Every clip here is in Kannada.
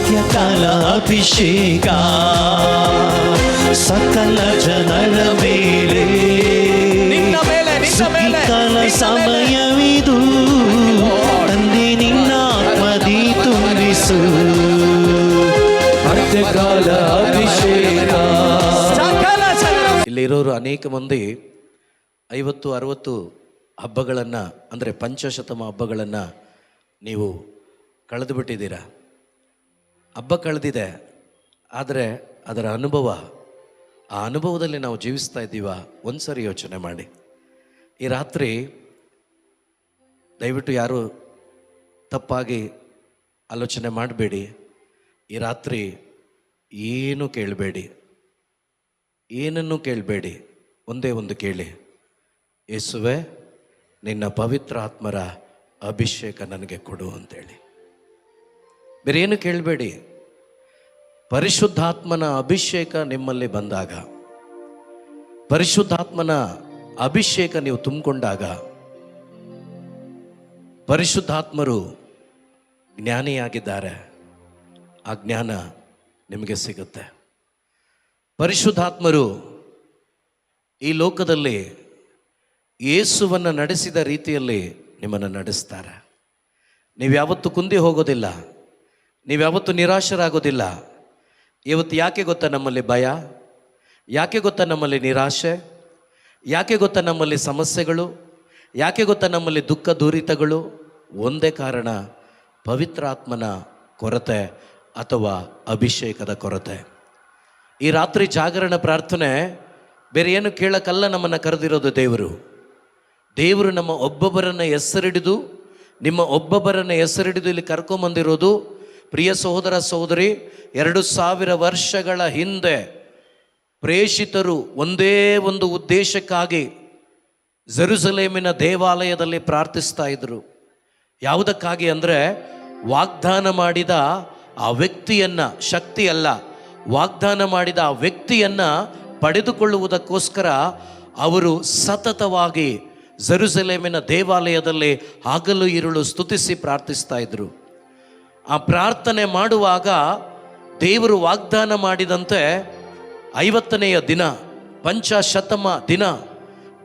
ಅಂತ್ಯಕಾಲ ಅಭಿಷೇಕ ಸಕಲ ಜನರ ಮೇಲೆ ಸುಗ್ಗಿಕಾಲ ಸಮಯವಿದು ತಂದೆ ನಿನ್ನ ಆತ್ಮದಿ ತುಂಬಿಸು ಅಂತ್ಯಕಾಲ ಅಭಿಷೇಕ. ಇಲ್ಲಿರೋರು ಅನೇಕ ಮಂದಿ 50-60 ಹಬ್ಬಗಳನ್ನು ಅಂದರೆ ಪಂಚಶತಮ ಹಬ್ಬಗಳನ್ನು ನೀವು ಕಳೆದು ಬಿಟ್ಟಿದ್ದೀರಾ. ಹಬ್ಬ ಕಳೆದಿದೆ, ಆದರೆ ಅದರ ಅನುಭವ, ಆ ಅನುಭವದಲ್ಲಿ ನಾವು ಜೀವಿಸ್ತಾ ಇದ್ದೀವ? ಒಂದ್ಸರಿ ಯೋಚನೆ ಮಾಡಿ. ಈ ರಾತ್ರಿ ದಯವಿಟ್ಟು ಯಾರು ತಪ್ಪಾಗಿ ಆಲೋಚನೆ ಮಾಡಬೇಡಿ. ಈ ರಾತ್ರಿ ಏನು ಕೇಳಬೇಡಿ, ಏನನ್ನೂ ಕೇಳಬೇಡಿ. ಒಂದೇ ಒಂದು ಕೇಳಿ, ಯೇಸುವೆ ನಿನ್ನ ಪವಿತ್ರ ಆತ್ಮರ ಅಭಿಷೇಕ ನನಗೆ ಕೊಡು ಅಂತೇಳಿ. ಬೇರೆ ಏನು ಕೇಳಬೇಡಿ. ಪರಿಶುದ್ಧಾತ್ಮನ ಅಭಿಷೇಕ ನಿಮ್ಮಲ್ಲಿ ಬಂದಾಗ, ಪರಿಶುದ್ಧಾತ್ಮನ ಅಭಿಷೇಕ ನೀವು ತುಂಬಿಕೊಂಡಾಗ, ಪರಿಶುದ್ಧಾತ್ಮರು ಜ್ಞಾನಿಯಾಗಿದ್ದಾರೆ, ಆ ಜ್ಞಾನ ನಿಮಗೆ ಸಿಗುತ್ತೆ. ಪರಿಶುದ್ಧಾತ್ಮರು ಈ ಲೋಕದಲ್ಲಿ ಯೇಸುವನ್ನು ನಡೆಸಿದ ರೀತಿಯಲ್ಲಿ ನಿಮ್ಮನ್ನು ನಡೆಸ್ತಾರೆ. ನೀವ್ಯಾವತ್ತೂ ಕುಂದಿ ಹೋಗೋದಿಲ್ಲ, ನೀವ್ಯಾವತ್ತೂ ನಿರಾಶರಾಗೋದಿಲ್ಲ. ಇವತ್ತು ಯಾಕೆ ಗೊತ್ತಾ ನಮ್ಮಲ್ಲಿ ಭಯ? ಯಾಕೆ ಗೊತ್ತಾ ನಮ್ಮಲ್ಲಿ ನಿರಾಶೆ? ಯಾಕೆ ಗೊತ್ತಾ ನಮ್ಮಲ್ಲಿ ಸಮಸ್ಯೆಗಳು? ಯಾಕೆ ಗೊತ್ತಾ ನಮ್ಮಲ್ಲಿ ದುಃಖ ದೂರಿತಗಳು? ಒಂದೇ ಕಾರಣ, ಪವಿತ್ರಾತ್ಮನ ಕೊರತೆ ಅಥವಾ ಅಭಿಷೇಕದ ಕೊರತೆ. ಈ ರಾತ್ರಿ ಜಾಗರಣ ಪ್ರಾರ್ಥನೆ ಬೇರೆ ಏನು ಕೇಳಕ್ಕಲ್ಲ ನಮ್ಮನ್ನು ಕರೆದಿರೋದು ದೇವರು. ದೇವರು ನಮ್ಮ ಒಬ್ಬೊಬ್ಬರನ್ನು ಹೆಸರಿಡಿದು, ನಿಮ್ಮ ಒಬ್ಬೊಬ್ಬರನ್ನು ಹೆಸರಿಡಿದು ಇಲ್ಲಿ ಕರ್ಕೊಂಬಂದಿರೋದು. ಪ್ರಿಯ ಸಹೋದರ ಸಹೋದರಿ, 2000 ವರ್ಷಗಳ ಹಿಂದೆ ಪ್ರೇಷಿತರು ಒಂದೇ ಒಂದು ಉದ್ದೇಶಕ್ಕಾಗಿ ಜೆರುಸಲೇಮಿನ ದೇವಾಲಯದಲ್ಲಿ ಪ್ರಾರ್ಥಿಸ್ತಾ ಇದ್ರು. ಯಾವುದಕ್ಕಾಗಿ ಅಂದರೆ, ವಾಗ್ದಾನ ಮಾಡಿದ ಆ ವ್ಯಕ್ತಿಯನ್ನು, ಶಕ್ತಿ ಅಲ್ಲ, ವಾಗ್ದಾನ ಮಾಡಿದ ಆ ವ್ಯಕ್ತಿಯನ್ನು ಪಡೆದುಕೊಳ್ಳುವುದಕ್ಕೋಸ್ಕರ ಅವರು ಸತತವಾಗಿ ಜೆರುಸಲೇಮಿನ ದೇವಾಲಯದಲ್ಲಿ ಹಗಲು ಇರುಳು ಸ್ತುತಿಸಿ ಪ್ರಾರ್ಥಿಸ್ತಾ ಇದ್ರು. ಆ ಪ್ರಾರ್ಥನೆ ಮಾಡುವಾಗ ದೇವರು ವಾಗ್ದಾನ ಮಾಡಿದಂತೆ 50ನೆಯ ದಿನ, ಪಂಚಶತಮ ದಿನ,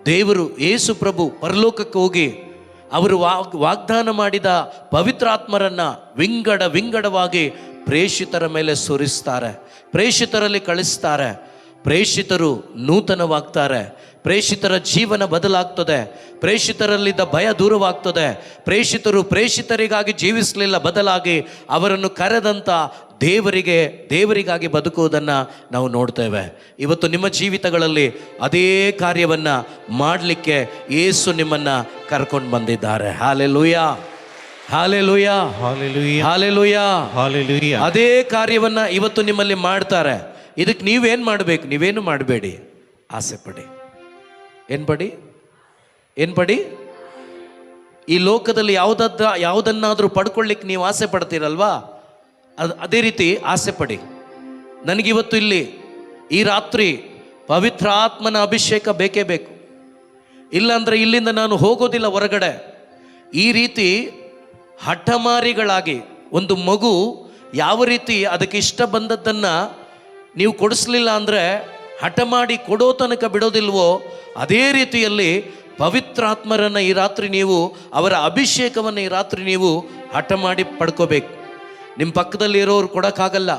ದೇವರು ಯೇಸು ಪ್ರಭು ಪರಲೋಕಕ್ಕೆ ಹೋಗಿ ಅವರು ವಾಗ್ದಾನ ಮಾಡಿದ ಪವಿತ್ರಾತ್ಮರನ್ನು ವಿಂಗಡವಾಗಿ ಪ್ರೇಷಿತರ ಮೇಲೆ ಸುರಿಸ್ತಾರೆ, ಪ್ರೇಷಿತರಲ್ಲಿ ಕಳಿಸ್ತಾರೆ. ಪ್ರೇಷಿತರು ನೂತನವಾಗ್ತಾರೆ, ಪ್ರೇಷಿತರ ಜೀವನ ಬದಲಾಗ್ತದೆ, ಪ್ರೇಷಿತರಲ್ಲಿದ್ದ ಭಯ ದೂರವಾಗ್ತದೆ. ಪ್ರೇಷಿತರು ಪ್ರೇಷಿತರಿಗಾಗಿ ಜೀವಿಸಲಿಲ್ಲ, ಬದಲಾಗಿ ಅವರನ್ನು ಕರೆದಂಥ ದೇವರಿಗಾಗಿ ಬದುಕುವುದನ್ನು ನಾವು ನೋಡ್ತೇವೆ. ಇವತ್ತು ನಿಮ್ಮ ಜೀವಿತಗಳಲ್ಲಿ ಅದೇ ಕಾರ್ಯವನ್ನು ಮಾಡಲಿಕ್ಕೆ ಯೇಸು ನಿಮ್ಮನ್ನು ಕರ್ಕೊಂಡು ಬಂದಿದ್ದಾರೆ. Hallelujah, hallelujah, hallelujah, hallelujah. ಅದೇ ಕಾರ್ಯವನ್ನು ಇವತ್ತು ನಿಮ್ಮಲ್ಲಿ ಮಾಡ್ತಾರೆ. ಇದಕ್ಕೆ ನೀವೇನು ಮಾಡಬೇಕು? ನೀವೇನು ಮಾಡಬೇಡಿ, ಆಸೆ ಪಡಿ. ಏನು ಪಡಿ? ಈ ಲೋಕದಲ್ಲಿ ಯಾವುದನ್ನಾದರೂ ಪಡ್ಕೊಳ್ಳಿಕ್ಕೆ ನೀವು ಆಸೆ ಪಡ್ತೀರಲ್ವಾ, ಅದೇ ರೀತಿ ಆಸೆ ಪಡಿ. ನನಗಿವತ್ತು ಇಲ್ಲಿ ಈ ರಾತ್ರಿ ಪವಿತ್ರ ಆತ್ಮನ ಅಭಿಷೇಕ ಬೇಕೇ ಬೇಕು, ಇಲ್ಲಾಂದರೆ ಇಲ್ಲಿಂದ ನಾನು ಹೋಗೋದಿಲ್ಲ ಹೊರಗಡೆ. ಈ ರೀತಿ ಹಠಮಾರಿಗಳಾಗಿ ಒಂದು ಮಗು ಯಾವ ರೀತಿ ಅದಕ್ಕೆ ಇಷ್ಟ ಬಂದದ್ದನ್ನು ನೀವು ಕೊಡಿಸ್ಲಿಲ್ಲ ಅಂದರೆ ಹಠ ಮಾಡಿ ಕೊಡೋ ತನಕ ಬಿಡೋದಿಲ್ವೋ, ಅದೇ ರೀತಿಯಲ್ಲಿ ಪವಿತ್ರಾತ್ಮರನ್ನು ಈ ರಾತ್ರಿ ನೀವು, ಅವರ ಅಭಿಷೇಕವನ್ನು ಈ ರಾತ್ರಿ ನೀವು ಹಠ ಮಾಡಿ ಪಡ್ಕೋಬೇಕು. ನಿಮ್ಮ ಪಕ್ಕದಲ್ಲಿ ಇರೋರು ಕೊಡೋಕ್ಕಾಗಲ್ಲ.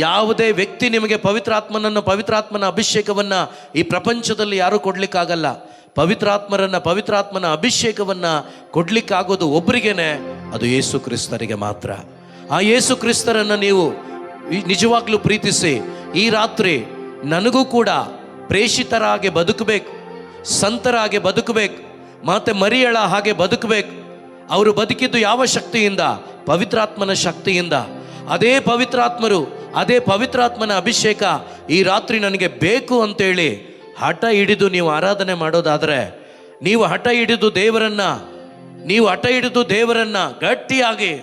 ಯಾವುದೇ ವ್ಯಕ್ತಿ ನಿಮಗೆ ಪವಿತ್ರಾತ್ಮನ ಅಭಿಷೇಕವನ್ನು ಈ ಪ್ರಪಂಚದಲ್ಲಿ ಯಾರೂ ಕೊಡಲಿಕ್ಕಾಗಲ್ಲ. ಪವಿತ್ರಾತ್ಮನ ಅಭಿಷೇಕವನ್ನು ಕೊಡಲಿಕ್ಕಾಗೋದು ಒಬ್ಬರಿಗೇನೆ, ಅದು ಯೇಸು ಕ್ರಿಸ್ತರಿಗೆ ಮಾತ್ರ. ಆ ಯೇಸು ಕ್ರಿಸ್ತರನ್ನು ನೀವು ನಿಜವಾಗ್ಲೂ ಪ್ರೀತಿಸಿ ಈ ರಾತ್ರಿ ನನಗೂ ಕೂಡ ಪ್ರೇಷಿತರಾಗಿ ಬದುಕಬೇಕು, ಸಂತರಾಗಿ ಬದುಕಬೇಕು, ಮತ್ತೆ ಮರಿಯಳ ಹಾಗೆ ಬದುಕಬೇಕು. ಅವರು ಬದುಕಿದ್ದು ಯಾವ ಶಕ್ತಿಯಿಂದ? ಪವಿತ್ರಾತ್ಮನ ಶಕ್ತಿಯಿಂದ. ಅದೇ ಪವಿತ್ರಾತ್ಮನ ಅಭಿಷೇಕ ಈ ರಾತ್ರಿ ನನಗೆ ಬೇಕು ಅಂತೇಳಿ ಹಠ ಹಿಡಿದು ನೀವು ಆರಾಧನೆ ಮಾಡೋದಾದರೆ, ನೀವು ಹಠ ಹಿಡಿದು ದೇವರನ್ನ ಗಟ್ಟಿಯಾಗಿ,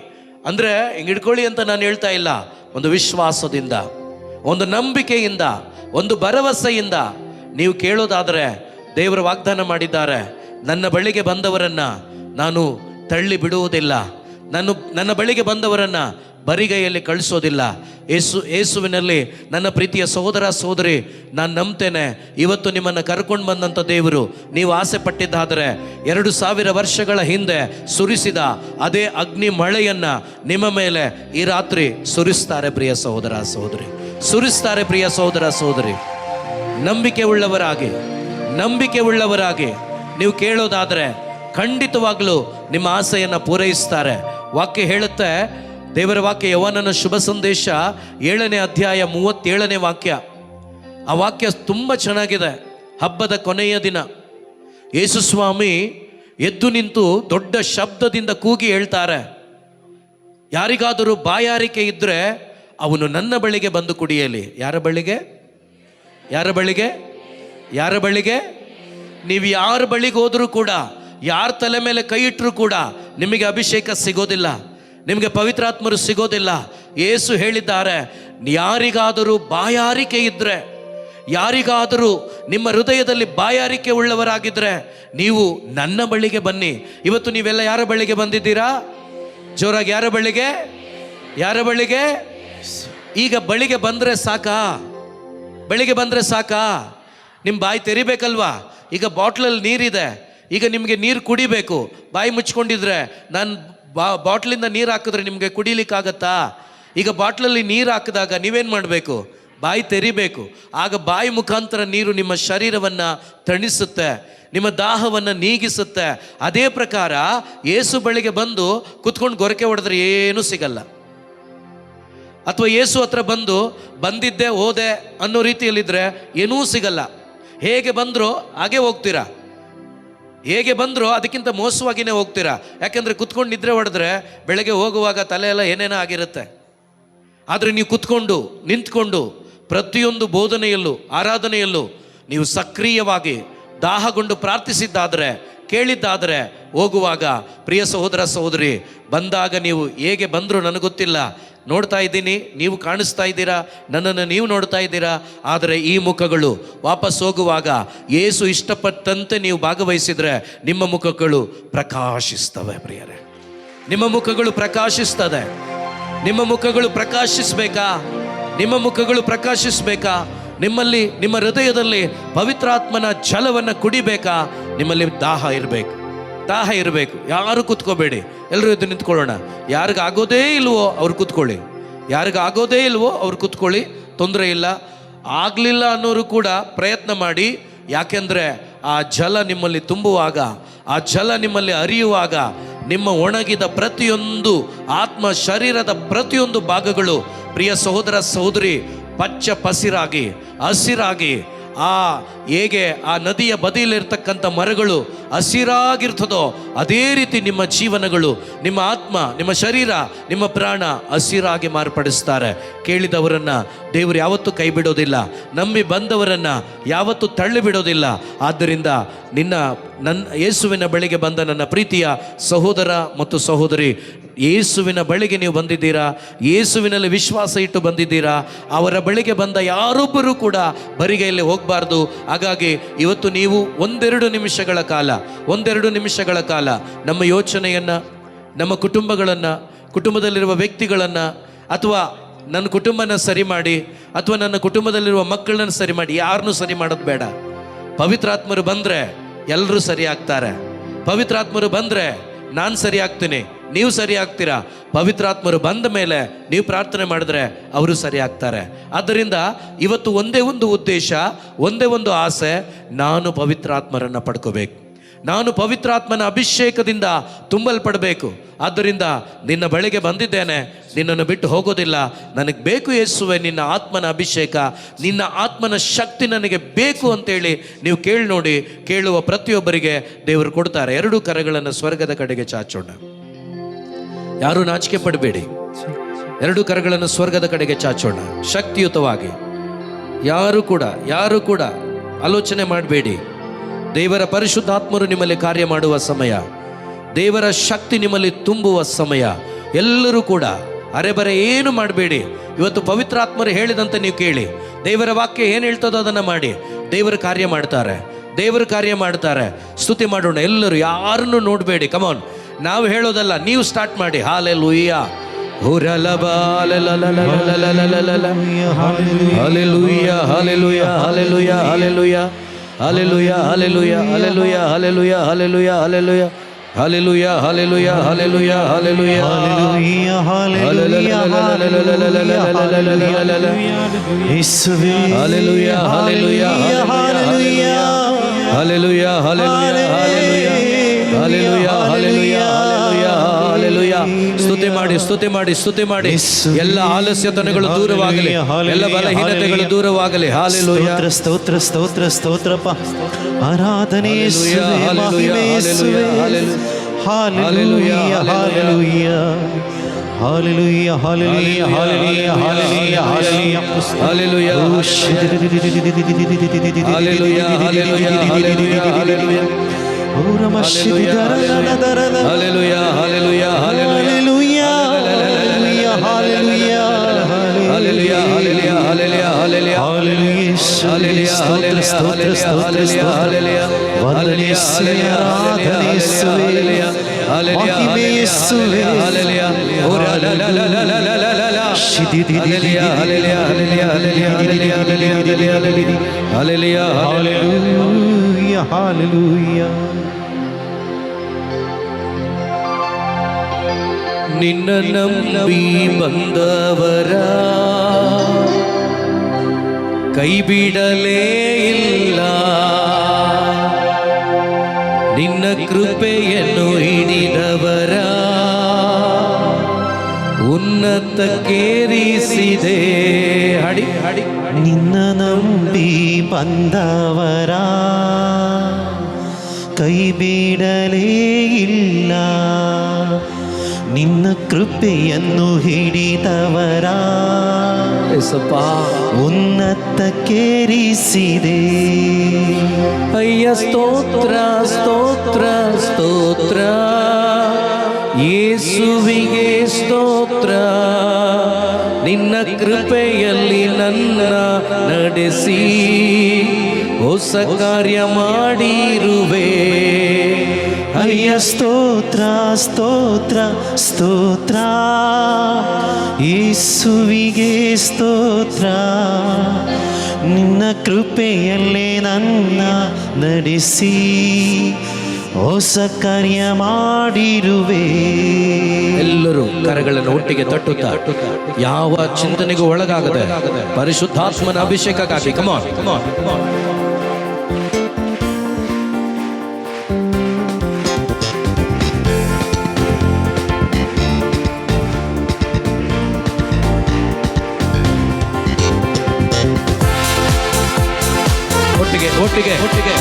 ಅಂದರೆ ಹಿಂಗೆ ಹಿಡ್ಕೊಳ್ಳಿ ಅಂತ ನಾನು ಹೇಳ್ತಾ ಇಲ್ಲ, ಒಂದು ವಿಶ್ವಾಸದಿಂದ, ಒಂದು ನಂಬಿಕೆಯಿಂದ, ಒಂದು ಭರವಸೆಯಿಂದ ನೀವು ಕೇಳೋದಾದರೆ, ದೇವರು ವಾಗ್ದಾನ ಮಾಡಿದ್ದಾರೆ, ನನ್ನ ಬಳಿಗೆ ಬಂದವರನ್ನು ನಾನು ತಳ್ಳಿ ಬಿಡುವುದಿಲ್ಲ, ನನ್ನ ಬಳಿಗೆ ಬಂದವರನ್ನು ಬರಿಗೈಯಲ್ಲಿ ಕಳಿಸೋದಿಲ್ಲ. ಯೇಸುವಿನಲ್ಲಿ ನನ್ನ ಪ್ರೀತಿಯ ಸಹೋದರ ಸಹೋದರಿ, ನಾನು ನಂಬ್ತೇನೆ, ಇವತ್ತು ನಿಮ್ಮನ್ನು ಕರ್ಕೊಂಡು ಬಂದಂಥ ದೇವರು ನೀವು ಆಸೆ ಪಟ್ಟಿದ್ದಾದರೆ 2000 ವರ್ಷಗಳ ಹಿಂದೆ ಸುರಿಸಿದ ಅದೇ ಅಗ್ನಿ ಮಳೆಯನ್ನು ನಿಮ್ಮ ಮೇಲೆ ಈ ರಾತ್ರಿ ಸುರಿಸ್ತಾರೆ ಪ್ರಿಯ ಸಹೋದರ ಸಹೋದರಿ, ಸುರಿಸ್ತಾರೆ ಪ್ರಿಯ ಸಹೋದರ ಸಹೋದರಿ. ನಂಬಿಕೆ ಉಳ್ಳವರಾಗಿ ನೀವು ಕೇಳೋದಾದರೆ ಖಂಡಿತವಾಗ್ಲೂ ನಿಮ್ಮ ಆಸೆಯನ್ನು ಪೂರೈಸ್ತಾರೆ. ವಾಕ್ಯ ಹೇಳುತ್ತೆ, ದೇವರ ವಾಕ್ಯ ಯೋಹಾನನ ಶುಭ ಸಂದೇಶ 7ನೇ ಅಧ್ಯಾಯ 37ನೇ ವಾಕ್ಯ. ಆ ವಾಕ್ಯ ತುಂಬ ಚೆನ್ನಾಗಿದೆ. ಹಬ್ಬದ ಕೊನೆಯ ದಿನ ಯೇಸು ಸ್ವಾಮಿ ಎದ್ದು ನಿಂತು ದೊಡ್ಡ ಶಬ್ದದಿಂದ ಕೂಗಿ ಹೇಳ್ತಾರೆ, ಯಾರಿಗಾದರೂ ಬಾಯಾರಿಕೆ ಇದ್ದರೆ ಅವನು ನನ್ನ ಬಳಿಗೆ ಬಂದು ಕುಡಿಯಲಿ. ಯಾರ ಬಳಿಗೆ? ನೀವು ಯಾರ ಬಳಿಗೆ ಹೋದರೂ ಕೂಡ, ಯಾರ ತಲೆ ಮೇಲೆ ಕೈ ಇಟ್ಟರೂ ಕೂಡ ನಿಮಗೆ ಅಭಿಷೇಕ ಸಿಗೋದಿಲ್ಲ, ನಿಮಗೆ ಪವಿತ್ರಾತ್ಮರು ಸಿಗೋದಿಲ್ಲ. ಯೇಸು ಹೇಳಿದ್ದಾರೆ, ಯಾರಿಗಾದರೂ ಬಾಯಾರಿಕೆ ಇದ್ದರೆ, ಯಾರಿಗಾದರೂ ನಿಮ್ಮ ಹೃದಯದಲ್ಲಿ ಬಾಯಾರಿಕೆ ಉಳ್ಳವರಾಗಿದ್ದರೆ ನೀವು ನನ್ನ ಬಳಿಗೆ ಬನ್ನಿ. ಇವತ್ತು ನೀವೆಲ್ಲ ಯಾರ ಬಳಿಗೆ ಬಂದಿದ್ದೀರಾ? ಜೋರಾಗಿ, ಯಾರ ಬಳಿಗೆ? ಈಗ ಬಳಿಗೆ ಬಂದರೆ ಸಾಕಾ? ನಿಮ್ಮ ಬಾಯಿ ತೆರಿಬೇಕಲ್ವಾ? ಈಗ ಬಾಟ್ಲಲ್ಲಿ ನೀರಿದೆ, ಈಗ ನಿಮಗೆ ನೀರು ಕುಡಿಬೇಕು. ಬಾಯಿ ಮುಚ್ಕೊಂಡಿದ್ರೆ ನಾನು ಬಾಟ್ಲಿಂದ ನೀರು ಹಾಕಿದ್ರೆ ನಿಮಗೆ ಕುಡಿಲಿಕ್ಕಾಗತ್ತಾ? ಈಗ ಬಾಟ್ಲಲ್ಲಿ ನೀರು ಹಾಕಿದಾಗ ನೀವೇನು ಮಾಡಬೇಕು? ಬಾಯಿ ತೆರಿಬೇಕು. ಆಗ ಬಾಯಿ ಮುಖಾಂತರ ನೀರು ನಿಮ್ಮ ಶರೀರವನ್ನು ತಣಿಸುತ್ತೆ, ನಿಮ್ಮ ದಾಹವನ್ನು ನೀಗಿಸುತ್ತೆ. ಅದೇ ಪ್ರಕಾರ ಯೇಸು ಬಳಿಗೆ ಬಂದು ಕುತ್ಕೊಂಡು ಗೊರಕೆ ಹೊಡೆದ್ರೆ ಏನೂ ಸಿಗಲ್ಲ. ಅಥವಾ ಯೇಸು ಹತ್ರ ಬಂದಿದ್ದೆ ಹೋದೆ ಅನ್ನೋ ರೀತಿಯಲ್ಲಿದ್ದರೆ ಏನೂ ಸಿಗಲ್ಲ. ಹೇಗೆ ಬಂದರೂ ಹಾಗೆ ಹೋಗ್ತೀರಾ, ಹೇಗೆ ಬಂದರೂ ಅದಕ್ಕಿಂತ ಮೋಸವಾಗಿಯೇ ಹೋಗ್ತೀರಾ. ಯಾಕೆಂದರೆ ಕುತ್ಕೊಂಡು ನಿದ್ರೆ ಹೊಡೆದ್ರೆ ಬೆಳಗ್ಗೆ ಹೋಗುವಾಗ ತಲೆ ಎಲ್ಲ ಏನೇನೋ ಆಗಿರುತ್ತೆ. ಆದರೆ ನೀವು ನಿಂತ್ಕೊಂಡು ಪ್ರತಿಯೊಂದು ಬೋಧನೆಯಲ್ಲೂ ಆರಾಧನೆಯಲ್ಲೂ ನೀವು ಸಕ್ರಿಯವಾಗಿ ದಾಹಗೊಂಡು ಪ್ರಾರ್ಥಿಸಿದ್ದಾದರೆ, ಕೇಳಿದ್ದಾದರೆ, ಹೋಗುವಾಗ ಪ್ರಿಯ ಸಹೋದರ ಸಹೋದರಿ, ಬಂದಾಗ ನೀವು ಹೇಗೆ ಬಂದರೂ ನನಗೆ ಗೊತ್ತಿಲ್ಲ, ನೋಡ್ತಾ ಇದ್ದೀನಿ, ನೀವು ಕಾಣಿಸ್ತಾ ಇದ್ದೀರಾ, ನನ್ನನ್ನು ನೀವು ನೋಡ್ತಾ ಇದ್ದೀರಾ. ಆದರೆ ಈ ಮುಖಗಳು ವಾಪಸ್ ಹೋಗುವಾಗ ಯೇಸು ಇಷ್ಟಪಟ್ಟಂತೆ ನೀವು ಭಾಗವಹಿಸಿದರೆ ನಿಮ್ಮ ಮುಖಗಳು ಪ್ರಕಾಶಿಸ್ತವೆ. ಪ್ರಿಯರೇ, ನಿಮ್ಮ ಮುಖಗಳು ಪ್ರಕಾಶಿಸ್ತದೆ. ನಿಮ್ಮ ಮುಖಗಳು ಪ್ರಕಾಶಿಸಬೇಕಾ? ನಿಮ್ಮಲ್ಲಿ, ನಿಮ್ಮ ಹೃದಯದಲ್ಲಿ ಪವಿತ್ರಾತ್ಮನ ಜಲವನ್ನು ಕುಡಿಬೇಕಾ? ನಿಮ್ಮಲ್ಲಿ ದಾಹ ಇರಬೇಕು. ಯಾರು ಕೂತ್ಕೋಬೇಡಿ, ಎಲ್ಲರೂ ಎದ್ದು ನಿಂತ್ಕೊಳ್ಳೋಣ. ಯಾರಿಗಾಗೋದೇ ಇಲ್ವೋ ಅವ್ರು ಕೂತ್ಕೊಳ್ಳಿ, ತೊಂದರೆ ಇಲ್ಲ. ಆಗಲಿಲ್ಲ ಅನ್ನೋರು ಕೂಡ ಪ್ರಯತ್ನ ಮಾಡಿ. ಯಾಕೆಂದರೆ ಆ ಜಲ ನಿಮ್ಮಲ್ಲಿ ತುಂಬುವಾಗ, ಆ ಜಲ ನಿಮ್ಮಲ್ಲಿ ಹರಿಯುವಾಗ ನಿಮ್ಮ ಒಣಗಿದ ಪ್ರತಿಯೊಂದು ಆತ್ಮ ಶರೀರದ ಪ್ರತಿಯೊಂದು ಭಾಗಗಳು ಪ್ರಿಯ ಸಹೋದರ ಸಹೋದರಿ ಪಚ್ಚ ಪಸಿರಾಗಿ ಹಸಿರಾಗಿ, ಹೇಗೆ ಆ ನದಿಯ ಬದಿಯಲ್ಲಿರ್ತಕ್ಕಂಥ ಮರಗಳು ಹಸಿರಾಗಿರ್ತದೋ ಅದೇ ರೀತಿ ನಿಮ್ಮ ಜೀವನಗಳು, ನಿಮ್ಮ ಆತ್ಮ, ನಿಮ್ಮ ಶರೀರ, ನಿಮ್ಮ ಪ್ರಾಣ ಹಸಿರಾಗಿ ಮಾರ್ಪಡಿಸ್ತಾರೆ. ಕೇಳಿದವರನ್ನು ದೇವರು ಯಾವತ್ತೂ ಕೈ ಬಿಡೋದಿಲ್ಲ, ನಂಬಿ ಬಂದವರನ್ನು ಯಾವತ್ತೂ ತಳ್ಳಿ ಬಿಡೋದಿಲ್ಲ. ಆದ್ದರಿಂದ ನನ್ನ ಯೇಸುವಿನ ಬಳಿಗೆ ಬಂದ ನನ್ನ ಪ್ರೀತಿಯ ಸಹೋದರ ಮತ್ತು ಸಹೋದರಿ, ಯೇಸುವಿನ ಬಳಿಗೆ ನೀವು ಬಂದಿದ್ದೀರಾ, ಯೇಸುವಿನಲ್ಲಿ ವಿಶ್ವಾಸ ಇಟ್ಟು ಬಂದಿದ್ದೀರಾ. ಅವರ ಬಳಿಗೆ ಬಂದ ಯಾರೊಬ್ಬರೂ ಕೂಡ ಬರಿಗೈಯಲ್ಲಿ ಹೋಗಬಾರ್ದು. ಹಾಗಾಗಿ ಇವತ್ತು ನೀವು ಒಂದೆರಡು ನಿಮಿಷಗಳ ಕಾಲ ನಮ್ಮ ಯೋಚನೆಯನ್ನು, ನಮ್ಮ ಕುಟುಂಬದಲ್ಲಿರುವ ವ್ಯಕ್ತಿಗಳನ್ನು, ಅಥವಾ ನನ್ನ ಕುಟುಂಬನ ಸರಿ ಮಾಡಿ, ಅಥವಾ ನನ್ನ ಕುಟುಂಬದಲ್ಲಿರುವ ಮಕ್ಕಳನ್ನ ಸರಿ ಮಾಡಿ, ಯಾರನ್ನೂ ಸರಿ ಮಾಡೋದು ಬೇಡ. ಪವಿತ್ರಾತ್ಮರು ಬಂದರೆ ಎಲ್ಲರೂ ಸರಿ ಆಗ್ತಾರೆ. ಪವಿತ್ರಾತ್ಮರು ಬಂದರೆ ನಾನು ಸರಿ ಆಗ್ತೀನಿ, ನೀವು ಸರಿ ಆಗ್ತೀರಾ. ಪವಿತ್ರಾತ್ಮರು ಬಂದ ಮೇಲೆ ನೀವು ಪ್ರಾರ್ಥನೆ ಮಾಡಿದ್ರೆ ಅವರು ಸರಿ ಆಗ್ತಾರೆ. ಆದ್ದರಿಂದ ಇವತ್ತು ಒಂದೇ ಒಂದು ಉದ್ದೇಶ, ಒಂದೇ ಒಂದು ಆಸೆ, ನಾನು ಪವಿತ್ರಾತ್ಮರನ್ನು ಪಡ್ಕೋಬೇಕು, ನಾನು ಪವಿತ್ರಾತ್ಮನ ಅಭಿಷೇಕದಿಂದ ತುಂಬಲ್ಪಡಬೇಕು. ಆದ್ದರಿಂದ ನಿನ್ನ ಬಳಿಗೆ ಬಂದಿದ್ದೇನೆ, ನಿನ್ನನ್ನು ಬಿಟ್ಟು ಹೋಗೋದಿಲ್ಲ. ನನಗೆ ಬೇಕು ಯೇಸುವೆ ನಿನ್ನ ಆತ್ಮನ ಅಭಿಷೇಕ, ನಿನ್ನ ಆತ್ಮನ ಶಕ್ತಿ ನನಗೆ ಬೇಕು ಅಂತೇಳಿ ನೀವು ಕೇಳಿ ನೋಡಿ. ಕೇಳುವ ಪ್ರತಿಯೊಬ್ಬರಿಗೆ ದೇವರು ಕೊಡ್ತಾರೆ. 2 ಕರಗಳನ್ನು ಸ್ವರ್ಗದ ಕಡೆಗೆ ಚಾಚೋಣ. ಯಾರೂ ನಾಚಿಕೆ ಪಡಬೇಡಿ. 2 ಕರಗಳನ್ನು ಸ್ವರ್ಗದ ಕಡೆಗೆ ಚಾಚೋಣ ಶಕ್ತಿಯುತವಾಗಿ. ಯಾರು ಕೂಡ ಆಲೋಚನೆ ಮಾಡಬೇಡಿ. ದೇವರ ಪರಿಶುದ್ಧಾತ್ಮರು ನಿಮ್ಮಲ್ಲಿ ಕಾರ್ಯ ಮಾಡುವ ಸಮಯ, ದೇವರ ಶಕ್ತಿ ನಿಮ್ಮಲ್ಲಿ ತುಂಬುವ ಸಮಯ. ಎಲ್ಲರೂ ಕೂಡ ಅರೆಬರೆ ಏನು ಮಾಡಬೇಡಿ. ಇವತ್ತು ಪವಿತ್ರಾತ್ಮರು ಹೇಳಿದಂತೆ ನೀವು ಕೇಳಿ, ದೇವರ ವಾಕ್ಯ ಏನು ಹೇಳ್ತದೋ ಅದನ್ನು ಮಾಡಿ. ದೇವರು ಕಾರ್ಯ ಮಾಡ್ತಾರೆ. ಸ್ತುತಿ ಮಾಡೋಣ ಎಲ್ಲರೂ, ಯಾರನ್ನು ನೋಡಬೇಡಿ. ಕಮಾನ್, ನಾವು ಹೇಳೋದಲ್ಲ, ನೀವು ಸ್ಟಾರ್ಟ್ ಮಾಡಿ. Hallelujah, Hallelujah, hallelujah, hallelujah, hallelujah, hallelujah, hallelujah, hallelujah, hallelujah, hallelujah, hallelujah. Hallelujah, hallelujah, hallelujah, hallelujah, hallelujah, hallelujah, hallelujah, Yeshuve, hallelujah, hallelujah, hallelujah, hallelujah, hallelujah, hallelujah, hallelujah, hallelujah. ಸ್ತುತಿ ಮಾಡಿ, ಸ್ತುತಿ ಮಾಡಿ, ಸ್ತುತಿ ಮಾಡಿ. ಎಲ್ಲ ಆಲಸ್ಯತನಗಳು ದೂರವಾಗಲಿ, ಎಲ್ಲ ಬಲಹೀನತೆಗಳು ದೂರವಾಗಲಿ. ಹಾಲೆಲೂಯಾ, ಸ್ತೋತ್ರ ಸ್ತೋತ್ರ ಸ್ತೋತ್ರಪ್ಪ. ಆರಾಧನೆ ಯೇಸುವೇ, ಮಹಿಮೆ ಯೇಸುವೇ. Hallelujah, hallelujah, hallelujah, hallelujah, hallelujah, hallelujah, hallelujah, hallelujah, hallelujah, hallelujah, hallelujah. ಓ ರಮಶಿದಿ ದರನ ದರನ. Hallelujah, hallelujah, hallelujah, hallelujah, hallelujah, hallelujah, hallelujah, hallelujah, hallelujah, hallelujah, ಸ್ತೋತ್ರ ಸ್ತೋತ್ರ ಸ್ತೋತ್ರ ಸ್ತೋತ್ರ. ವಂದನೆ ಯೇಸುವೇ, ಆರಾಧನೆ ಯೇಸುವೇ, ಮಹಿಮೆ ಯೇಸುವೇ. Hallelujah, hallelujah. ನಿನ್ನ ನಂಬಿ ಬಂದವರ ಕೈ ಬಿಡಲೇ ಇಲ್ಲ, ನಿನ್ನ ಕೃಪೆಯನ್ನು ಹಿಡಿದವರ ಉನ್ನತಕ್ಕೇರಿಸಿದೆ. ಹಾಡಿ ಹಾಡಿ. ನಿನ್ನ ನಂಬಿ ಬಂದವರ ಕೈ ಬಿಡಲೇ ಇಲ್ಲ, ನಿನ್ನ ಕೃಪೆಯನ್ನು ಹಿಡಿದವರ ಉನ್ನತಕ್ಕೇರಿಸಿದೆ. ಅಯ್ಯ ಸ್ತೋತ್ರ ಸ್ತೋತ್ರ ಸ್ತೋತ್ರ, ಯೇಸುವಿಗೆ ಸ್ತೋತ್ರ. ನಿನ್ನ ಕೃಪೆಯಲ್ಲಿ ನನ್ನ ನಡೆಸಿ ಹೊಸ ಕಾರ್ಯ ಮಾಡಿರುವೆ. ಅಯ್ಯ ಸ್ತೋತ್ರ ಸ್ತೋತ್ರ ಸ್ತೋತ್ರ, ಯೇಸುವಿಗೆ ಸ್ತೋತ್ರ. ನಿನ್ನ ಕೃಪೆಯಲ್ಲೇ ನನ್ನ ನಡೆಸಿ ಹೊಸ ಕಾರ್ಯ ಮಾಡಿರುವೆ. ಎಲ್ಲರೂ ಕರಗಳನ್ನು ಒಟ್ಟಿಗೆ ತಟ್ಟುತ್ತಾ ಯಾವ ಚಿಂತನೆಗೂ ಒಳಗಾಗದೆ ಪರಿಶುದ್ಧಾತ್ಮನ ಅಭಿಷೇಕಕ್ಕಾಗಿ ಕಮಾನ್ ಕಮಾನ್ ಕಮಾನ್. ಒಟ್ಟಿಗೆ ಒಟ್ಟಿಗೆ ಒಟ್ಟಿಗೆ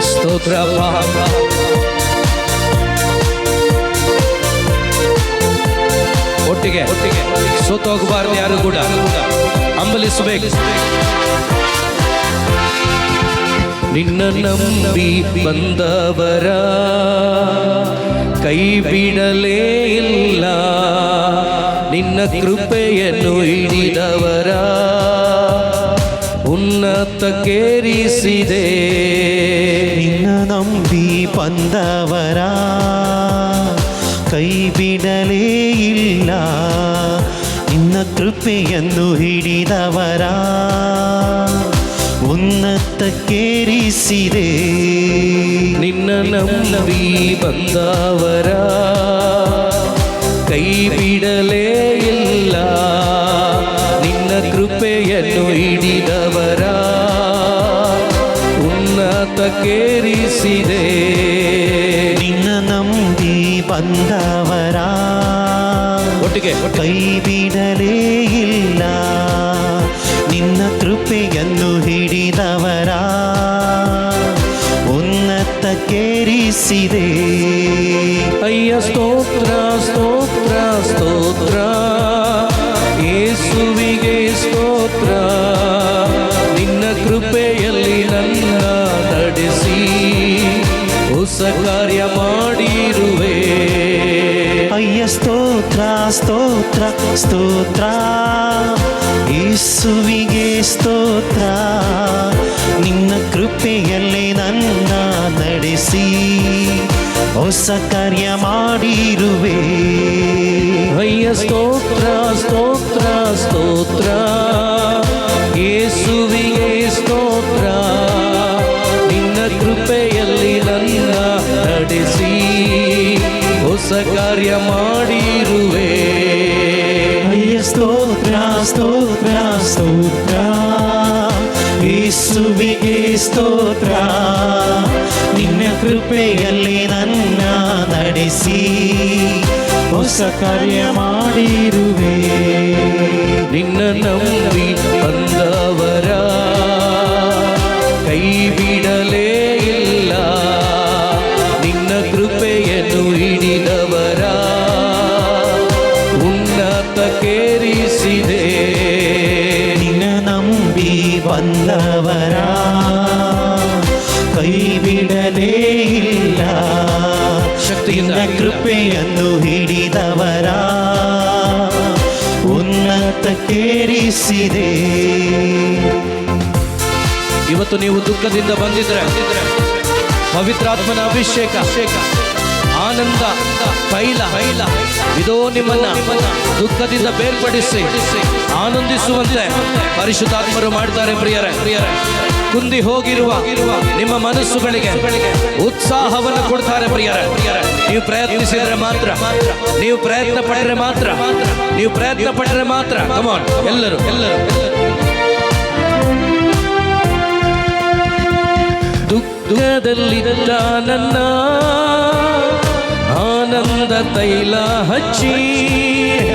ಸ್ತೋತ್ರ. ಒಟ್ಟಿಗೆ ಒಟ್ಟಿಗೆ ಸೋತೋಗಬಾರದು, ಯಾರು ಕೂಡ ಹಂಬಲಿಸಬೇಕು. ನಿನ್ನ ನಂಬಿ ಬಂದವರ ಕೈ ಬಿಡಲೇ ಇಲ್ಲ, ನಿನ್ನ ಕೃಪೆಯನ್ನು ಹಿಡಿದವರ ಉನ್ನತಕ್ಕೇರಿಸಿದೆ. ನಿನ್ನ ನಂಬಿ ಬಂದವರ ಕೈ ಬಿಡಲೇ ಇಲ್ಲ, ನಿನ್ನ ಕೃಪೆಯನ್ನು ಹಿಡಿದವರ ಉನ್ನತಕ್ಕೇರಿಸಿದೆ. ನಿನ್ನ ನಂಬಿ ಬಂದವರ ಕೈ ಬಿಡಲೇ ಇಲ್ಲ, ನಿನ್ನ ಕೃಪೆಯನ್ನು ಹಿಡಿದವರ ಉನ್ನತಕ್ಕೇರಿಸಿದೆ. ನಿನ್ನ ನಂಬಿ ಬಂದವರ ಒಟ್ಟಿಗೆ ಕೈ ಬಿಡಲೇ ಇಲ್ಲ, ನಿನ್ನ ಕೃಪೆಯನ್ನು ಹಿಡಿದವರ ಉನ್ನತಕ್ಕೇರಿಸಿದೆ. ಅಯ್ಯ ಸ್ತೋತ್ರ ಸ್ತೋತ್ರ ಸ್ತೋತ್ರ, ಯೇಸುವಿಗೆ ಸ್ತೋತ್ರ. ನಿನ್ನ ಕೃಪೆಯಲ್ಲಿ ನನ್ನ ನಡೆಸಿ ಹೊಸ ಕಾರ್ಯ ಮಾಡಿರುವೆ. ಅಯ್ಯ ಸ್ತೋತ್ರ ಸ್ತೋತ್ರ ಸ್ತೋತ್ರ, ಯೇಸುವಿಗೆ ಸ್ತೋತ್ರ, ನಿನ್ನ ಕೃಪೆಯಲ್ಲೇ ನನ್ನ ನಡೆಸಿ ಹೊಸ ಕಾರ್ಯ ಮಾಡಿರುವೆ. ಅಯ್ಯ ಸ್ತೋತ್ರ ಸ್ತೋತ್ರ ಸ್ತೋತ್ರ, ಯೇಸುವಿಗೆ ಸ್ತೋತ್ರ, ನಿನ್ನ ಕೃಪೆಯಲ್ಲಿ ನನ್ನ ನಡೆಸಿ ಹೊಸ ಕಾರ್ಯ ಮಾಡಿರುವೆ. ಅಯ್ಯ ಸ್ತೋತ್ರ ಸ್ತೋತ್ರ ಸ್ತೋತ್ರ, ಯೇಸುವಿಗೆ ಸ್ತೋತ್ರ, ನಿನ್ನ ಕೃಪೆಯಲ್ಲಿ ನನ್ನ ನಡೆಸಿ ಹೊಸ ಕಾರ್ಯ ಮಾಡಿರುವೆ. ನಿನ್ನ ನಂಬಿ ಬಂದವರ ಕೈ ಬಿಡಲೇ ಇಲ್ಲ, ನಿನ್ನ ಕೃಪೆಯನ್ನು ಹಿಡಿದವರ ಉನ್ನತಕ್ಕೇರಿಸಿದೆ. ನಿನ್ನ ನಂಬಿ ಬಂದವರ ಕೈ ಬಿಡಲೇ ಇಲ್ಲ, ನಿನ್ನ ಕೃಪೆಯನ್ನು ಹಿಡಿದವರ ಉನ್ನತಕ್ಕೇರಿಸಿದೆ. ಇವತ್ತು ನೀವು ದುಃಖದಿಂದ ಬಂದಿದ್ರೆ ಪವಿತ್ರಾತ್ಮನ ಅಭಿಷೇಕ, ಆನಂದ ತೈಲ ಇದೋ ನಿಮ್ಮನ್ನ ದುಃಖದಿಂದ ಬೇರ್ಪಡಿಸಿ ಆನಂದಿಸುವಂತೆ ಪರಿಶುದ್ಧಾತ್ಮರು ಮಾಡ್ತಾರೆ. ಪ್ರಿಯರೇ, ಕುಂದಿ ಹೋಗಿರುವ ನಿಮ್ಮ ಮನಸ್ಸುಗಳಿಗೆ ಉತ್ಸಾಹವನ್ನು ಕೊಡ್ತಾರೆ. ಪ್ರಿಯರೇ, ನೀವು ಪ್ರಯತ್ನಿಸಿದ್ರೆ ಮಾತ್ರ, ನೀವು ಪ್ರಯತ್ನ ಪಟ್ಟರೆ ಮಾತ್ರ ಕಮಾನ್ ಎಲ್ಲರೂ ದುಃಖದಲ್ಲಿದ್ದ ನನ್ನ ಆನಂದ ತೈಲ ಹಚ್ಚಿ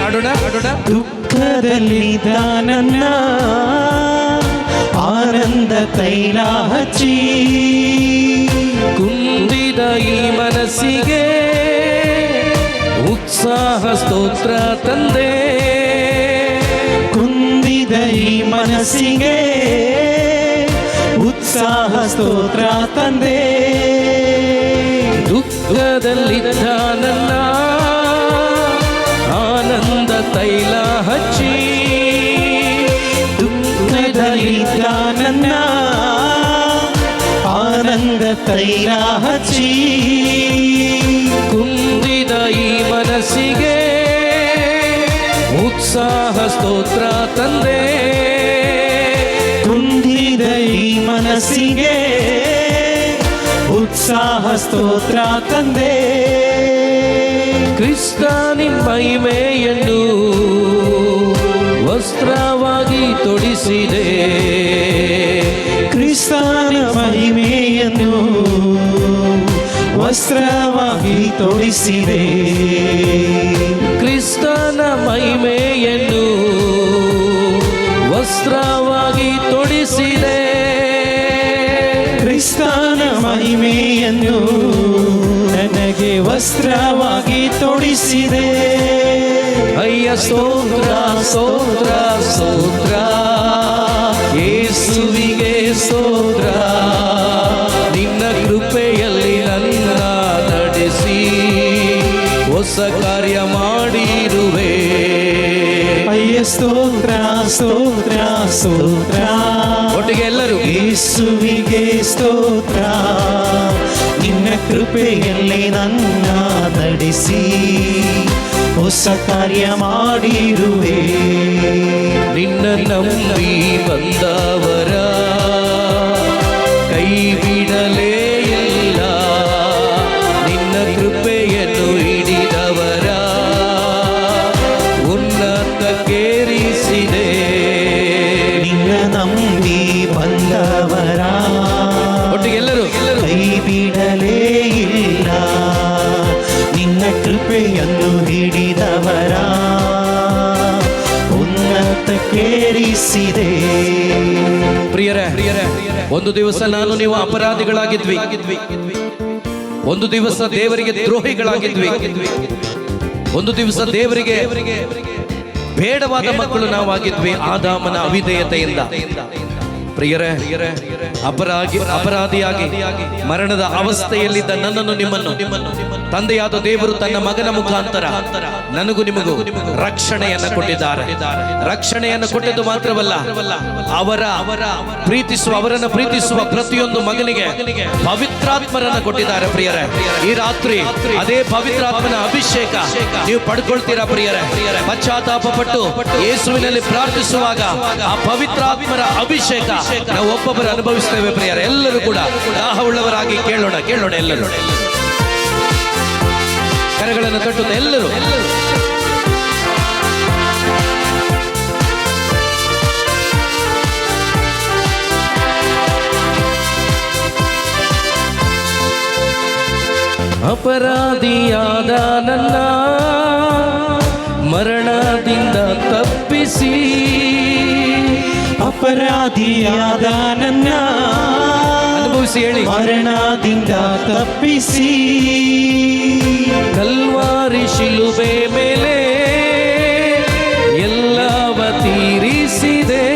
ಆಡೋಣ. ದುಃಖದಲ್ಲಿದ್ದ ನನ್ನ ಆನಂದ ತೈಲ ಹಚ್ಚಿ ಕುಂದಿದ ಈ ಮನಸ್ಸಿಗೆ ಉತ್ಸಾಹ ಸ್ತೋತ್ರ ತಂದೆ. ಕುಂದಿದ ಈ ಮನಸ್ಸಿಗೆ ಉತ್ಸಾಹ ಸ್ತೋತ್ರ ತಂದೆ. ದುಃಖದಲ್ಲಿದ್ದ ನನ್ನ ಆನಂದ ತೈಲ ಹಚ್ಚಿ, ದುಃಖದಲ್ಲಿದ್ದ ನನ್ನ ಆನಂದ ತೈಲ ಹಚ್ಚಿ ಕುಂದಿದ ಈ ಮನಸ್ಸಿಗೆ ಉತ್ಸಾಹ ಸ್ತೋತ್ರ ತಂದೆ. ಕುಂದಿದ ಈ ಮನಸ್ಸಿಗೆ ಉತ್ಸಾಹ ಸ್ತೋತ್ರ ತಂದೆ. ಕ್ರಿಸ್ತನ ಮಹಿಮೆಯನ್ನು ವಸ್ತ್ರವಾಗಿ ತೊಡಿಸಿದೆ. ಕ್ರಿಸ್ತನ ಮಹಿಮೆಯನ್ನು ವಸ್ತ್ರವಾಗಿ ತೊಡಿಸಿದೆ. ಕ್ರಿಸ್ತನ ಮಹಿಮೆಯನ್ನು ವಸ್ತ್ರವಾಗಿ ತೊಡಿಸಿದೆ. ಕ್ರಿಸ್ತನ ಮಹಿಮೆಯನ್ನು ನನಗೆ ವಸ್ತ್ರವಾಗಿ ತೊಡಿಸಿದೆ. ಅಯ್ಯ ಸ್ತೋತ್ರ ಸ್ತೋತ್ರ ಸ್ತೋತ್ರ, ಯೇಸುವಿಗೆ ಸ್ತೋತ್ರ, ನಿನ್ನ ಕೃಪೆಯಲ್ಲಿ ನನ್ನ ನಡೆಸಿ ಹೊಸ ಕಾರ್ಯ ಮಾಡಿರುವೆ. ಅಯ್ಯ ಸ್ತೋತ್ರ ಸ್ತೋತ್ರ ಸ್ತೋತ್ರ, ಒಟ್ಟಿಗೆ ಎಲ್ಲರೂ ಯೇಸುವಿಗೆ ಸ್ತೋತ್ರ, ನಿನ್ನ ಕೃಪೆಯಲ್ಲಿ ನನ್ನ ನಡೆಸಿ ಹೊಸ ಕಾರ್ಯ ಮಾಡಿರುವೆ. ನಿನ್ನ ನಂಬಿ ಬಂದವರ ಕೈ ಬಿಡಲೇ ಇಲ್ಲ, ನಿನ್ನ ಕೃಪೆಯನ್ನು ಹಿಡಿದವರ ಉನ್ನತಕ್ಕೇರಿಸಿದೆ. ನಿನ್ನ ನಂಬಿ ಬಂದವರ ಒಟ್ಟಿಗೆ ಎಲ್ಲರೂ ಕೈ ಬಿಡಲೇ ಇಲ್ಲ, ನಿನ್ನ ಕೃಪೆಯನ್ನು ಹಿಡಿದವರ ಉನ್ನತಕ್ಕೇರಿಸಿದೆ. ಪ್ರಿಯರೇ, ಒಂದು ದಿವಸ ನಾನು ನೀವು ಅಪರಾಧಿಗಳಾಗಿದ್ವಿ, ಒಂದು ದಿವಸ ದೇವರಿಗೆ ದ್ರೋಹಿಗಳಾಗಿದ್ವಿ, ಒಂದು ದಿವಸ ದೇವರಿಗೆ ಬೇಡವಾದ ಮಕ್ಕಳು ನಾವಾಗಿದ್ವಿ ಆದಾಮನ ಅವಿಧೇಯತೆಯಿಂದ. ಪ್ರಿಯರೇ, ಅಪರಾಧಿಯಾಗಿ ಮರಣದ ಅವಸ್ಥೆಯಲ್ಲಿದ್ದ ನನ್ನನ್ನು ನಿಮ್ಮನ್ನು ತಂದೆಯಾದ ದೇವರು ತನ್ನ ಮಗನ ಮುಖಾಂತರ ನನಗೂ ನಿಮಗೂ ರಕ್ಷಣೆಯನ್ನು ಕೊಟ್ಟಿದ್ದಾರೆ. ರಕ್ಷಣೆಯನ್ನು ಕೊಟ್ಟದ್ದು ಮಾತ್ರವಲ್ಲ, ಅವರನ್ನು ಪ್ರೀತಿಸುವ ಪ್ರತಿಯೊಂದು ಮಗನಿಗೆ ಪವಿತ್ರಾತ್ಮರನ್ನು ಕೊಟ್ಟಿದ್ದಾರೆ. ಪ್ರಿಯರೇ, ಈ ರಾತ್ರಿ ಅದೇ ಪವಿತ್ರಾತ್ಮನ ಅಭಿಷೇಕ ನೀವು ಪಡ್ಕೊಳ್ತೀರಾ. ಪ್ರಿಯರೇ, ಪಶ್ಚಾತ್ತಾಪ ಪಟ್ಟು ಯೇಸುವಿನಲ್ಲಿ ಪ್ರಾರ್ಥಿಸುವಾಗ ಆ ಪವಿತ್ರಾತ್ಮರ ಅಭಿಷೇಕ ನಾವು ಒಬ್ಬೊಬ್ಬರು ಅನುಭವಿಸ್ತೇವೆ. ಪ್ರಿಯರೇ, ಎಲ್ಲರೂ ಕೂಡ ದಾಹವುಳ್ಳವರಾಗಿ ಕೇಳೋಣ ಎಲ್ಲರೂ ಕರೆಗಳನ್ನು ತಟ್ಟುತ್ತ ಎಲ್ಲರೂ ಅಪರಾಧಿಯಾದ ನನ್ನ ಮರಣದಿಂದ ತಪ್ಪಿಸಿ, ಅಪರಾಧಿಯಾದ ನನ್ನ ಅನುಭವಿಸಿ ಹೇಳಿ, ಮರಣದಿಂದ ತಪ್ಪಿಸಿ, ಕಲ್ವಾರಿ ಶಿಲುಬೆ ಮೇಲೆ ಎಲ್ಲವ ತೀರಿಸಿದೆ.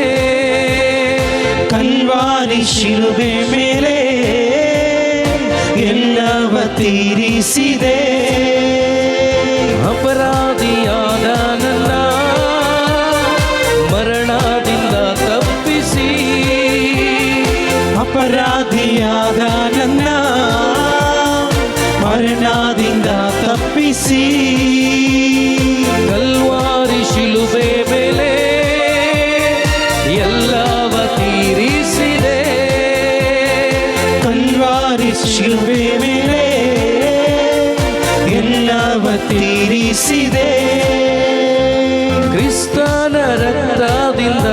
ಕಲ್ವಾರಿ ಶಿಲುಬೆ ಮೇಲೆ ಎಲ್ಲವ ತೀರಿಸಿದೆ. ಅಪರಾಧಿಯಾದ ನನ್ನ ಮರಣದಿಂದ ತಪ್ಪಿಸಿ, ಅಪರಾಧಿಯಾದ ನನ್ನ ಮರಣದಿಂದ ತಪ್ಪಿಸಿ, ಕಲ್ವಾರಿ ಶಿಲುಬೆ ಮೇಲೆ ಎಲ್ಲವ ತೀರಿಸಿದೆ. ಕಲ್ವಾರಿ ಶಿಲುಬೆ ಮೇಲೆ ಎಲ್ಲವ ತೀರಿಸಿದೆ. ಕ್ರಿಸ್ತನ ರಕ್ತದಿಂದ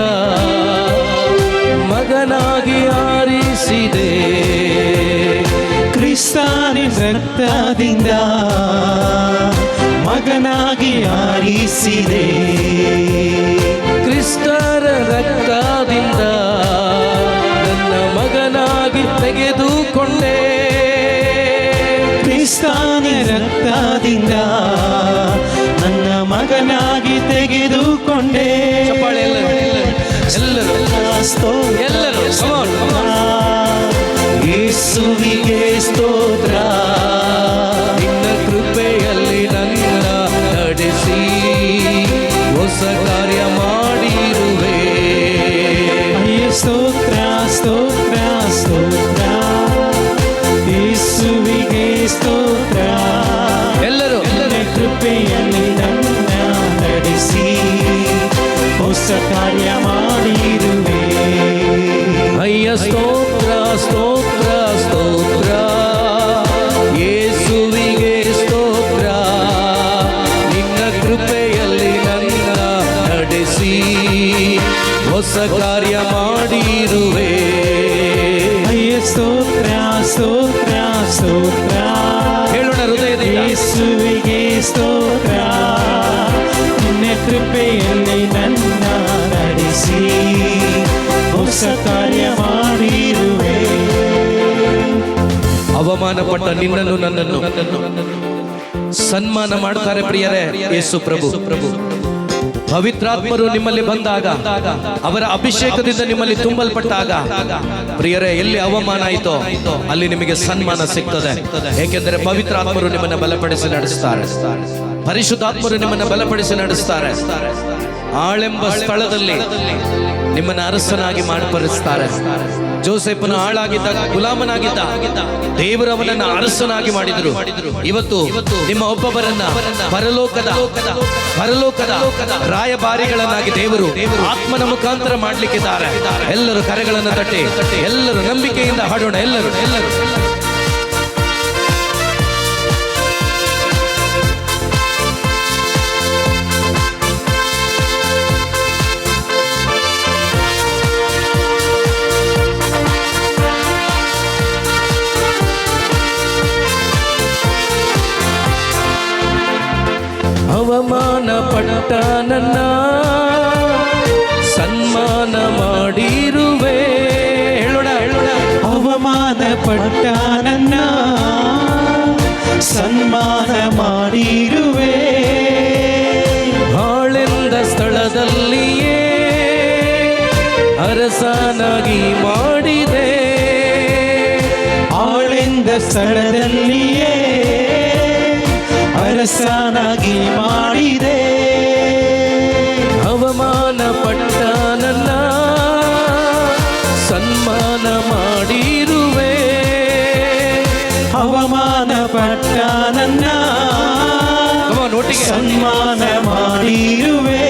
ಮಗನಾಗಿ ಆರಿಸಿದೆ. ಕ್ರಿಸ್ತನ ರಕ್ತದಿಂದ ಮಗನಾಗಿ ಆರಿಸಿದೆ. ಕ್ರಿಸ್ತನ ರಕ್ತದಿಂದ ನನ್ನ ಮಗನಾಗಿ ತೆಗೆದುಕೊಂಡೆ. ಕ್ರಿಸ್ತನ ರಕ್ತದಿಂದ ನನ್ನ ಮಗನಾಗಿ ತೆಗೆದುಕೊಂಡೆ. ಚಪ್ಪಾಳೆ ಎಲ್ಲರೂ ಯೇಸುವಿಗೆ ಸ್ತೋತ್ರ. ನಿನ್ನ ಕೃಪೆಯಲ್ಲಿ ನನ್ನ ನಡೆಸಿ ಹೊಸ ಕಾರ್ಯ ಮಾಡಿರುವೆ. ಸ್ತೋತ್ರ ಸ್ತೋತ್ರ ಸ್ತೋತ್ರ, ಯೇಸುವಿಗೆ ಸ್ತೋತ್ರ. ಎಲ್ಲರೂ ಕೃಪೆಯಲ್ಲಿ ನನ್ನ ನಡೆಸಿ ಹೊಸ ಕಾರ್ಯ ಮಾಡಿರುವೆ. ಅಯ್ಯ ಸ್ತೋತ್ರ ಸ್ತೋತ್ರ ಸ್ತೋತ್ರ, ಯೇಸುವಿಗೆ ಸ್ತೋತ್ರ. ನಿನ್ನ ಕೃಪೆಯಲ್ಲಿ ನನ್ನ ನಡೆಸಿ ಹೊಸ ಕಾರ್ಯ ಮಾಡಿರುವೆ. ಅಯ್ಯ ಸ್ತೋತ್ರ ಸ್ತೋತ್ರ ಸ್ತೋತ್ರ, ಹೇಳೋಣ ಹೃದಯದಿಂದ. ಯೇಸುವಿಗೆ ಸ್ತೋತ್ರ. ನಿನ್ನ ಕೃಪೆಯಲ್ಲಿ ನನ್ನ ನಡೆಸಿ ಹೊಸ ಕಾರ್ಯ ಮಾಡಿರುವೆ. ಅವಮಾನ ಪಟ್ಟ ನಿನ್ನನ್ನು ನನ್ನನ್ನು ಸನ್ಮಾನ ಮಾಡ್ತಾರೆ ಪ್ರಿಯರೇ. ಯೇಸು ಪ್ರಭು ಪವಿತ್ರಾತ್ಮರು ನಿಮ್ಮಲ್ಲಿ ಬಂದಾಗ, ಅವರ ಅಭಿಷೇಕದಿಂದ ನಿಮ್ಮಲ್ಲಿ ತುಂಬಲ್ಪಟ್ಟಾಗ ಪ್ರಿಯರೇ, ಎಲ್ಲಿ ಅವಮಾನ ಆಯಿತೋ ಅಲ್ಲಿ ನಿಮಗೆ ಸನ್ಮಾನ ಸಿಗ್ತದೆ. ಏಕೆಂದರೆ ಪವಿತ್ರಾತ್ಮರು ನಿಮ್ಮನ್ನು ಬಲಪಡಿಸಿ ನಡೆಸ್ತಾರೆ. ಪರಿಶುದ್ಧಾತ್ಮರು ನಿಮ್ಮನ್ನು ಬಲಪಡಿಸಿ ನಡೆಸ್ತಾರೆ. ಆಳೆಂಬ ಸ್ಥಳದಲ್ಲಿ ನಿಮ್ಮನ್ನು ಅರಸನಾಗಿ ಮಾರ್ಪಡಿಸ್ತಾರೆ. ಜೋಸೆಫನು ಆಳಾಗಿದ್ದ, ಗುಲಾಮನಾಗಿದ್ದ, ದೇವರು ಅವನನ್ನು ಅರಸನಾಗಿ ಮಾಡಿದರು. ಇವತ್ತು ನಿಮ್ಮ ಒಬ್ಬೊಬ್ಬರನ್ನ ಪರಲೋಕದ ರಾಯಭಾರಿಗಳನ್ನಾಗಿ ದೇವರು ಆತ್ಮನ ಮುಖಾಂತರ ಮಾಡ್ಲಿಕ್ಕಿದ್ದಾರೆ. ಎಲ್ಲರೂ ಕರೆಗಳನ್ನು ತಟ್ಟಿ ಎಲ್ಲರೂ ನಂಬಿಕೆಯಿಂದ ಹಾಡೋಣ. ಎಲ್ಲರೂ ಅವಮಾನ ಪಟ್ಟ ನನ್ನ ಸನ್ಮಾನ ಮಾಡಿರುವೆ. ಹೇಳೋಣ ಅವಮಾನ ಪಟ್ಟ ನನ್ನ ಸನ್ಮಾನ ಮಾಡಿರುವೆ. ಹಾಳೆಂದ ಸ್ಥಳದಲ್ಲಿಯೇ ಅರಸನಾಗಿ ಮಾಡಿದೆ. ಆಳೆಂದ ಸ್ಥಳದಲ್ಲಿಯೇ ಅರಸನಾಗಿ ಮಾಡಿದೆ. ಅವಮಾನ ಪಟ್ಟ ನನ್ನ ಸನ್ಮಾನ ಮಾಡಿರುವೆ. ಅವಮಾನ ಪಟ್ಟ ನನ್ನ ಒಟ್ಟಿಗೆ ಸನ್ಮಾನ ಮಾಡಿರುವೆ.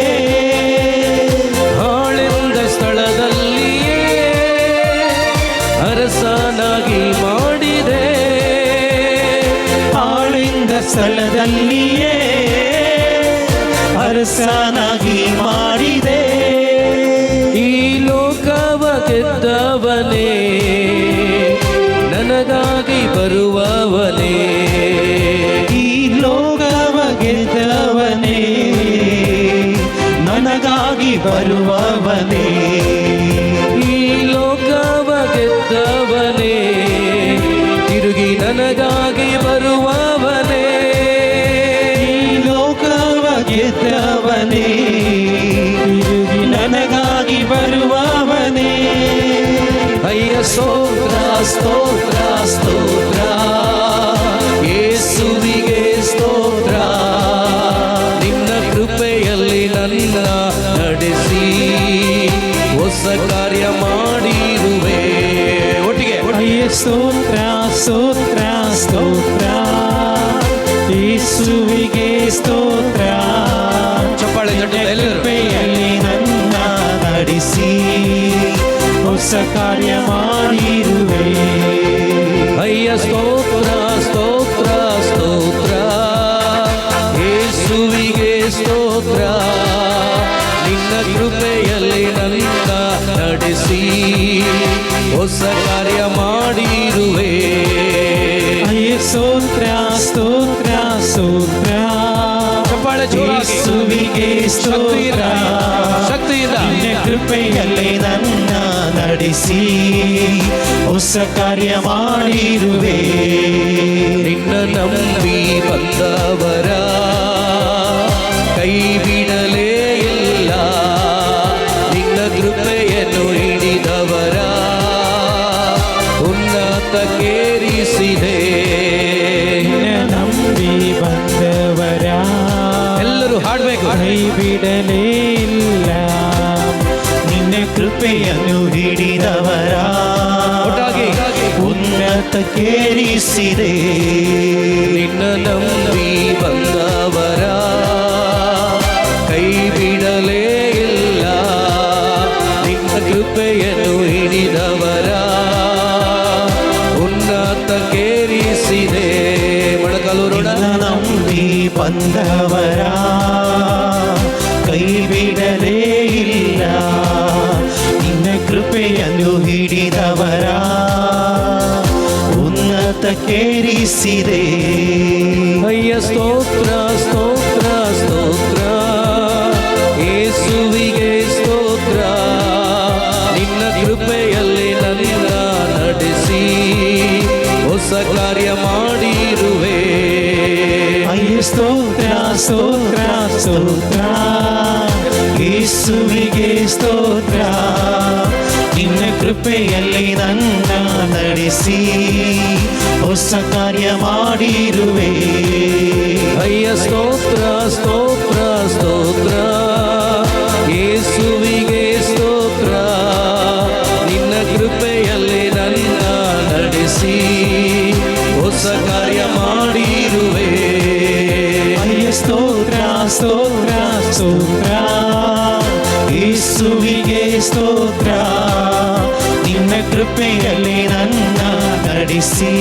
ಆಳೆಂದ ಸ್ಥಳದಲ್ಲಿಯೇ ಅರಸನಾಗಿ ಮಾಡಿದೆ. ಆಳಿಂದ ಸ್ಥಳದಲ್ಲಿಯೇ ಅರಸನಾಗಿ ಮಾಡಿದೆ. ಈ ಲೋಕವ ಗೆದ್ದವನೇ, ನನಗಾಗಿ ಬರುವವನೇ. ಈ ಲೋಕವ ಗೆದ್ದವನೇ, ನನಗಾಗಿ ಬರುವವನೇ. ಈ ಲೋಕವ ಗೆದ್ದವನೇ, ತಿರುಗಿ ನನಗಾಗಿ ಬರುವವನೇ. ಈ ಲೋಕವ ಗೆದ್ದವನೇ, ತಿರುಗಿ ನನಗಾಗಿ ಬರುವವನೇ. ಅಯ್ಯ ಸ್ತೋತ್ರ ಸ್ತೋತ್ರ ಸ್ತೋತ್ರ, ಯೇಸುವಿಗೆ ಸ್ತೋತ್ರ. ನಿನ್ನ ಕೃಪೆಯಲ್ಲಿ ನನ್ನ ನಡೆಸಿ ಹೊಸ ಕಾರ್ಯ ಮಾಡಿರುವೆ. ಒಟ್ಟಿಗೆ ಅಯ್ಯ ಸ್ತೋತ್ರ ಸ್ತೋತ್ರ ಸ್ತೋತ್ರ, ಯೇಸುವಿಗೆ ಸ್ತೋತ್ರ. ಚಪ್ಪಾಳೆ ತಟ್ಟಿ ಎಲ್ಲರೂ. ಕೃಪೆಯಲ್ಲಿ ನನ್ನ ನಡೆಸಿ ಹೊಸ ಕಾರ್ಯ ಮಾಡಿರುವೆ. ಅಯ್ಯ ಸ್ತೋತ್ರ ಸ್ತೋತ್ರ ಸ್ತೋತ್ರ, ಯೇಸುವಿಗೆ ಸ್ತೋತ್ರ. ನಿನ್ನ ಕೃಪೆಯಲ್ಲಿ ನನ್ನ ನಡೆಸಿ ಹೊಸ ಕಾರ್ಯ ಮಾಡಿರುವೆ. ಅಯ್ಯ ಸ್ತೋತ್ರ ಸ್ತೋತ್ರ ಸ್ತೋತ್ರ, ಚಪ್ಪಾಳೆ ಜೋರಾಗಿ. ಯೇಸುವಿಗೆ ಸ್ತೋತ್ರ. ಶಕ್ತಿಯಿಂದ ನಿನ್ನ ಕೃಪೆಯಲ್ಲಿ ನನ್ನ ನಡೆಸಿ ಹೊಸ ಕಾರ್ಯ ಮಾಡಿರುವೆ. ನಿನ್ನ ನಂಬಿ ಬಂದವರ ಕೈ ಬಿಡಲೇ ಇಲ್ಲ. ನಿನ್ನ ಕೃಪೆಯನ್ನು ಹಿಡಿದವರ ಉನ್ನತಕ್ಕೇರಿಸಿದೆ. ನಿನ್ನ ನಂಬಿ ಬಂದವರ ಎಲ್ಲರೂ ಹಾಡಬೇಕು. ಕೈ ಬಿಡಲೇ ಇಲ್ಲ. ನಿನ್ನ ಕೃಪೆಯನ್ನು ಹಿಡಿದವರ ಒಟ್ಟಾಗಿ ಉನ್ನತಕ್ಕೇರಿಸಿದೆ. ನಿನ್ನ ನಂಬಿ ಬಂದವರ ಕೈ ಬಿಡಲೇ ಇಲ್ಲ. ನಿನ್ನ ಕೃಪೆಯನ್ನು ಹಿಡಿದವರ ಉನ್ನತಕ್ಕೇರಿಸಿದೆ. ಮೊಣಕಾಲು ಋಣ. ನಿನ್ನ ನಂಬಿ ಬಂದವರ ಕೈ ಬಿಡಲೇ ಇಲ್ಲ. ನಿನ್ನ ಕೃಪೆಯನ್ನು ಹಿಡಿದವರ ಉನ್ನತಕ್ಕೇರಿಸಿದೆ. ಅಯ್ಯ ಸ್ತೋತ್ರ ಸ್ತೋತ್ರ ಸ್ತೋತ್ರ, ಯೇಸುವಿಗೆ ಸ್ತೋತ್ರ. ನಿನ್ನ ಕೃಪೆಯಲ್ಲಿ ನನ್ನ ನಡೆಸಿ ಹೊಸ ಕಾರ್ಯ ಮಾಡಿರುವೆ. ಅಯ್ಯ ಸ್ತೋತ್ರ ಸ್ತೋತ್ರ ಸ್ತೋತ್ರ, ಯೇಸುವಿಗೆ ಸ್ತೋತ್ರ. ನಿನ್ನ ಕೃಪೆಯಲ್ಲಿ ನನ್ನ ನಡೆಸಿ ಹೊಸ ಕಾರ್ಯ ಮಾಡಿರುವೆ. ಅಯ್ಯ ಸ್ತೋತ್ರ ಸ್ತೋತ್ರ ಸ್ತೋತ್ರ, ಯೇಸುವಿಗೆ ಸ್ತೋತ್ರ. ನಿನ್ನ ಕೃಪೆಯಲ್ಲಿ ನನ್ನ ನಡೆಸಿ ಹೊಸ ಕಾರ್ಯ ಮಾಡಿರುವೆ. ಅಯ್ಯ ಸ್ತೋತ್ರ ಸ್ತೋತ್ರ ಸ್ತೋತ್ರ, ಯೇಸುವಿಗೆ ಸ್ತೋತ್ರ. ನಿನ್ನ ಕೃಪೆಯಲ್ಲಿ ನನ್ನ ನಡೆಸಿ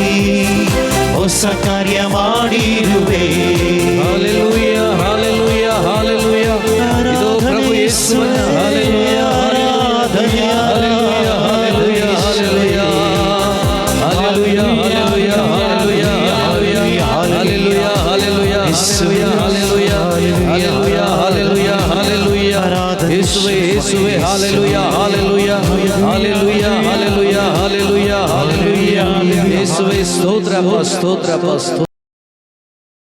ಹೊಸ ಕಾರ್ಯ ಮಾಡಿರುವೆ. Hallelujah hallelujah hallelujah. ಇದು ಪ್ರಭು ಯೇಸುವನ ಹಾಲೆಲೂಯ ಆರಾಧನೆ. Hallelujah hallelujah hallelujah hallelujah hallelujah hallelujah hallelujah hallelujah hallelujah hallelujah hallelujah. ಯೇಸುವೇ ಯೇಸುವೇ hallelujah hallelujah hallelujah hallelujah hallelujah hallelujah. ಯೇಸುವೇ ಸ್ತೋತ್ರಪ್ಪ ಸ್ತೋತ್ರಪ್ಪ ಸ್ತೋತ್ರ.